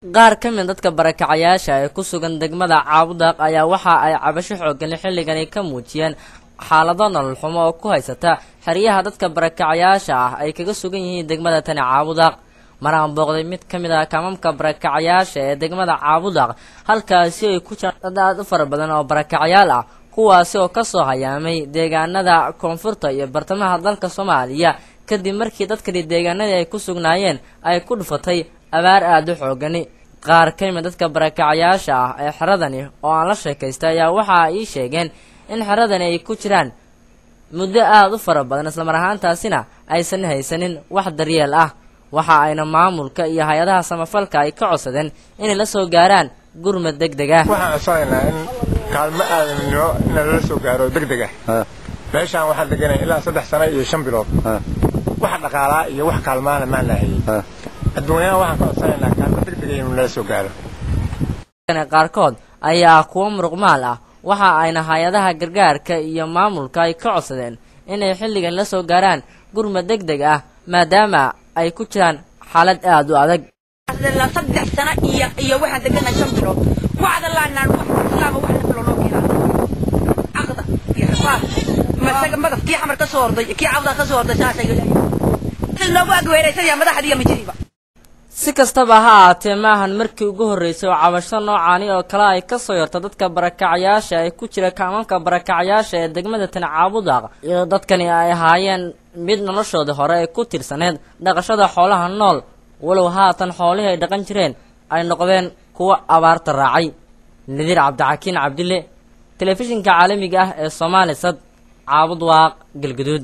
qaar ka mid dadka barakacayaasha ee ku sugan degmada Caabudaq ayaa waxa ay cabasho xooggan xilligan ka muujiyeen xaalado nolol xumo oo ku haysata xeryaha dadka barakacayaasha ah ay kaga sugan yihiin degmada tan Caabudaq maraan booqday mid ka mid ah kaamamka barakacayaasha ee degmada Caabudaq halkaasi ay ku jiraan dad u fara badan oo barakacayaal ah kuwaasi oo ka soo hayaamay deegaanada koonfurta iyo bartamaha dalka Soomaaliya kadib markii dadka deegaanada ay ku sugnaayeen ay ku dhufatay abaar aad u xoogani qaar ka mid dadka barakacayaasha ah ee xeradani oo aan la sheekaystay ayaa waxa ay sheegeen in xeradani ay ku jiraan muddo aad u fara badan isla mar ahaantaasina aysan haysanin wax daryeel ah waxa ayna maamulka iyo hay'adaha samafalka ay ka codsadeen in la soo gaaraan gurmad degdeg ah waxaan codsanaa in kaalmo aadamnimo la soo gaaro degdeg ah meeshaan waxaan deganay ilaa 3 sano iyo 5 bilood wax dhaqaalaha iyo wax kaalmaana ma lahayn adduunyaha waxaan ka codsanaynaa kaalmo degdeg ah in la soo gaaro qaarkood ayaa kuwa muruqmaal ah waxa ayna hay'adaha gargaarka iyo maamulka ay ka codsadeen inay xilligan la soo gaaraan gurmad degdeg ah maadaama ay ku jiraan xaalad aad u adag 3 sano iyo waxaan deganay 5 bilood wacda laanaan wax islaam wax loo keenaa aqda iyo xisaab masaga madafkii xamar ka soo orday kii Caabudaq ka soo orday saasay loogu agweeraysan madaxdiiya majriba si kastaba ha ahaatee maahan markii ugu horeysay oo cabasho noocaani oo kale ay ka soo yarto dadka barakacayaasha ay ku jira kaamamka barakacayaasha ee degmada tan Caabudaq iyo dadkani ay ahaayeen mid noloshooda hore ay ku tirsaneed dhaqashada xoolaha nool walow haatan xoolihii ay dhaqan jireen ay noqdeen kuwa abaarta raacay Nadiir Cabdixakiin Cabdille telefishinka caalamiga ah ee Soomaalisad Caabudaq Galgaduud.